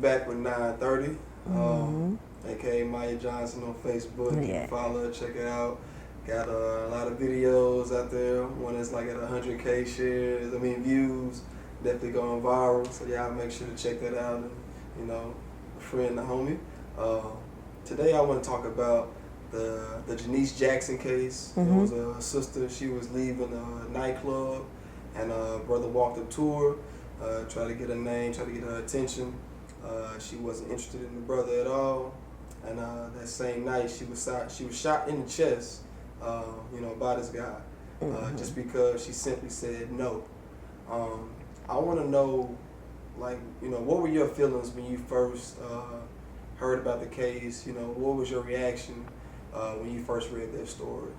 back with 930, aka Maya Johnson on Facebook. You can follow her, check it out. Got a lot of videos out there. One is like at 100K shares, views. Definitely going viral. So y'all make sure to check that out and, friend the homie. Today I want to talk about the Janese Jackson case. It was a sister. She was leaving a nightclub, and a brother walked up to her, tried to get her name, tried to get her attention. She wasn't interested in the brother at all. And that same night, she was shot in the chest, by this guy, just because she simply said no. I want to know, what were your feelings when you first heard about the case? What was your reaction when you first read that story?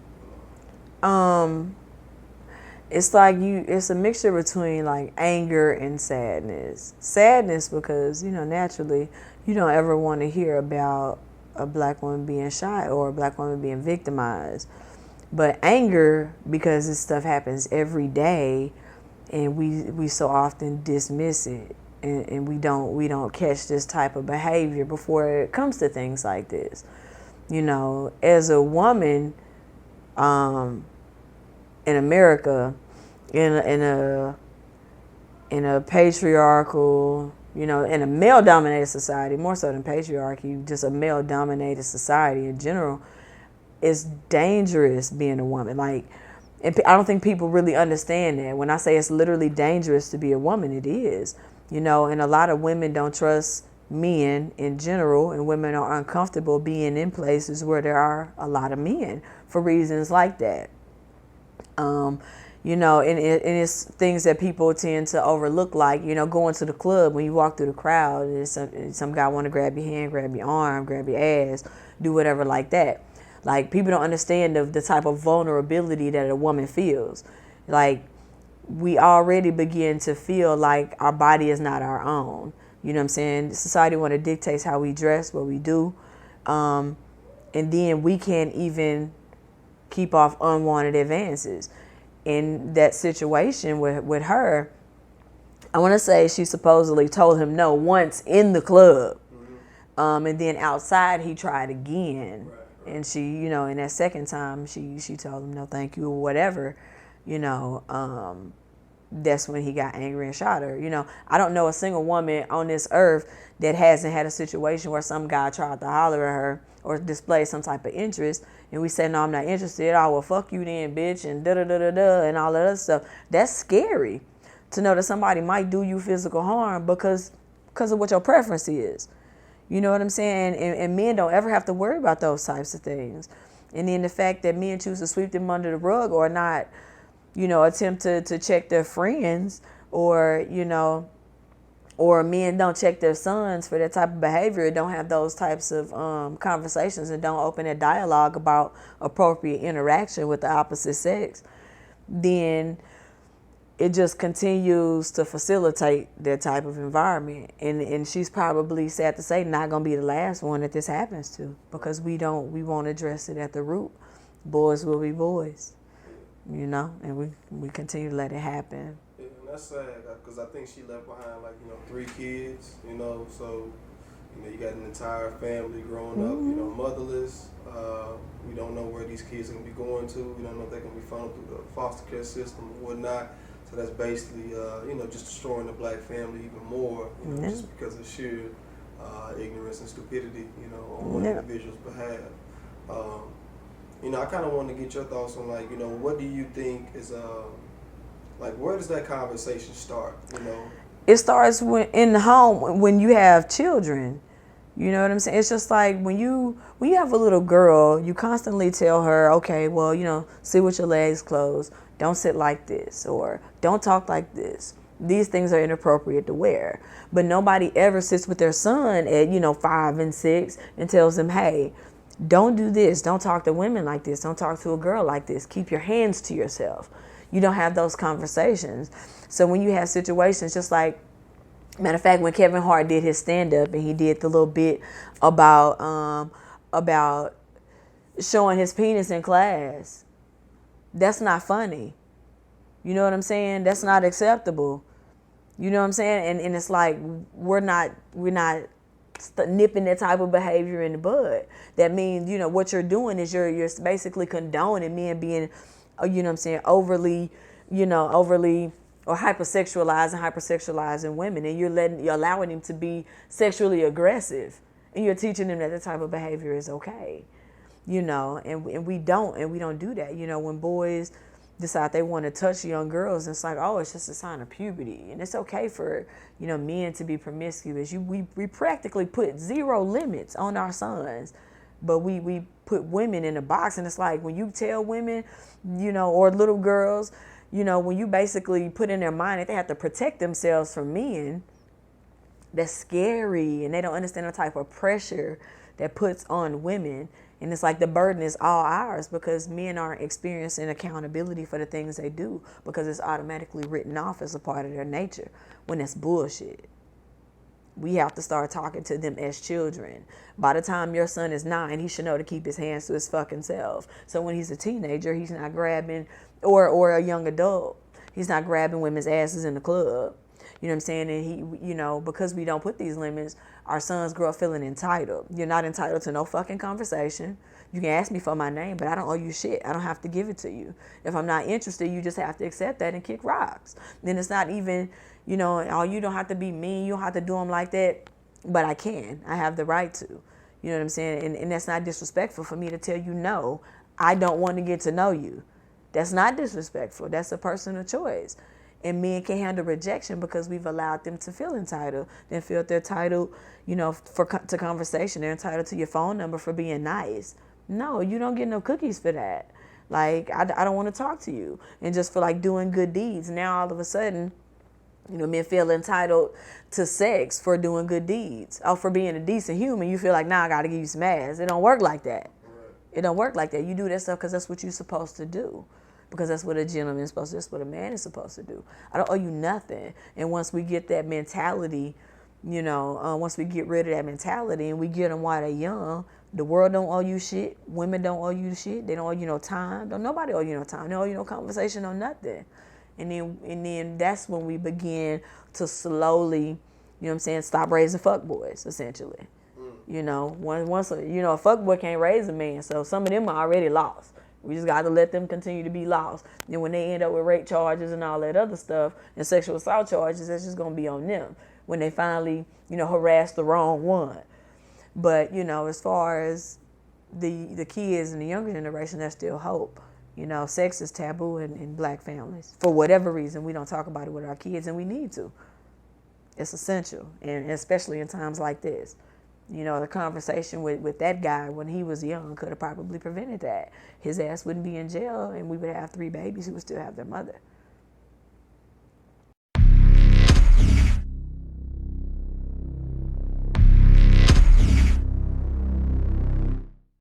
It's a mixture between anger and sadness. Sadness because, naturally you don't ever want to hear about a black woman being shot or a black woman being victimized. But anger because this stuff happens every day and we so often dismiss it and we don't catch this type of behavior before it comes to things like this. As a woman in America, in a patriarchal, in a male-dominated society, more so than patriarchy, just a male-dominated society in general, it's dangerous being a woman. And I don't think people really understand that. When I say it's literally dangerous to be a woman, it is. And a lot of women don't trust men in general, and women are uncomfortable being in places where there are a lot of men for reasons like that. And it's things that people tend to overlook, going to the club. When you walk through the crowd and some guy want to grab your hand, grab your arm, grab your ass, do whatever like that. People don't understand the type of vulnerability that a woman feels. We already begin to feel like our body is not our own. You know what I'm saying? Society want to dictate how we dress, what we do. And then we can't even keep off unwanted advances. In that situation with her, I want to say she supposedly told him no once in the club. And then outside he tried again. Right. And she, in that second time, she told him no thank you or whatever, that's when he got angry and shot her. I don't know a single woman on this earth that hasn't had a situation where some guy tried to holler at her or display some type of interest, and we said, no, I'm not interested. Oh, well, fuck you then, bitch, and da-da-da-da-da, and all that other stuff. That's scary to know that somebody might do you physical harm because of what your preference is. You know what I'm saying? And men don't ever have to worry about those types of things. And then the fact that men choose to sweep them under the rug or not, attempt to check their friends or men don't check their sons for that type of behavior, don't have those types of conversations and don't open a dialogue about appropriate interaction with the opposite sex, then it just continues to facilitate that type of environment. And she's probably, sad to say, not going to be the last one that this happens to, because we won't address it at the root. Boys will be boys, and we continue to let it happen. Yeah, and that's sad, because I think she left behind 3 kids, so you got an entire family growing up, motherless. We don't know where these kids are going to be going to. We don't know if they're going to be funneled through the foster care system or whatnot. So that's basically, just destroying the black family even more, just because of sheer ignorance and stupidity, on one individual's behalf. I kind of want to get your thoughts on, what do you think is, where does that conversation start, It starts in the home when you have children. You know what I'm saying? It's just like when you have a little girl, you constantly tell her, okay, well, sit with your legs closed. Don't sit like this, or don't talk like this. These things are inappropriate to wear. But nobody ever sits with their son at, 5 and 6 and tells them, hey, don't do this. Don't talk to women like this. Don't talk to a girl like this. Keep your hands to yourself. You don't have those conversations. So when you have situations just like, matter of fact, when Kevin Hart did his stand-up and he did the little bit about showing his penis in class, that's not funny. You know what I'm saying? That's not acceptable. You know what I'm saying? And it's like we're not nipping that type of behavior in the bud. That means, you know, what you're doing is you're basically condoning men being, you know what I'm saying, overly or hypersexualizing women, and you're allowing them to be sexually aggressive, and you're teaching them that the type of behavior is okay, you know, and we don't do that. You know, when boys decide they want to touch young girls, it's like, oh, it's just a sign of puberty, and it's okay for, you know, men to be promiscuous. We practically put zero limits on our sons, but we put women in a box, and it's like when you tell women, you know, or little girls, you know, when you basically put in their mind that they have to protect themselves from men, that's scary, and they don't understand the type of pressure that puts on women. And it's like the burden is all ours because men aren't experiencing accountability for the things they do because it's automatically written off as a part of their nature, when it's bullshit. We have to start talking to them as children. By the time your son is 9, he should know to keep his hands to his fucking self. So when he's a teenager, he's not grabbing, or a young adult, he's not grabbing women's asses in the club. You know what I'm saying? And he, you know, because we don't put these limits, our sons grow up feeling entitled. You're not entitled to no fucking conversation. You can ask me for my name, but I don't owe you shit. I don't have to give it to you. If I'm not interested, you just have to accept that and kick rocks. Then it's not even, you know, oh, you don't have to be mean. You don't have to do them like that. But I can. I have the right to. You know what I'm saying? And that's not disrespectful for me to tell you, no, I don't want to get to know you. That's not disrespectful. That's a personal choice. And men can't handle rejection because we've allowed them to feel entitled. They feel they're entitled, you know, to conversation. They're entitled to your phone number for being nice. No, you don't get no cookies for that. Like, I don't want to talk to you. And just for like doing good deeds. Now all of a sudden, you know, men feel entitled to sex for doing good deeds. Or for being a decent human, you feel like, nah, I got to give you some ass. It don't work like that. It don't work like that. You do that stuff because that's what you're supposed to do. Because that's what a gentleman is supposed to do. That's what a man is supposed to do. I don't owe you nothing. And once we get that mentality, you know, once we get rid of that mentality and we get them while they're young, the world don't owe you shit. Women don't owe you shit. They don't owe you no time. Don't nobody owe you no time. They don't owe you no conversation, no nothing. And then that's when we begin to slowly, you know what I'm saying, stop raising fuckboys, essentially. You know, once you know, a fuckboy can't raise a man, so some of them are already lost. We just got to let them continue to be lost. And when they end up with rape charges and all that other stuff and sexual assault charges, that's just going to be on them when they finally, you know, harass the wrong one. But, you know, as far as the kids and the younger generation, there's still hope. You know, sex is taboo in black families. For whatever reason, we don't talk about it with our kids, and we need to. It's essential, and especially in times like this. You know, the conversation with that guy when he was young could have probably prevented that. His ass wouldn't be in jail, and we would have 3 babies who would still have their mother.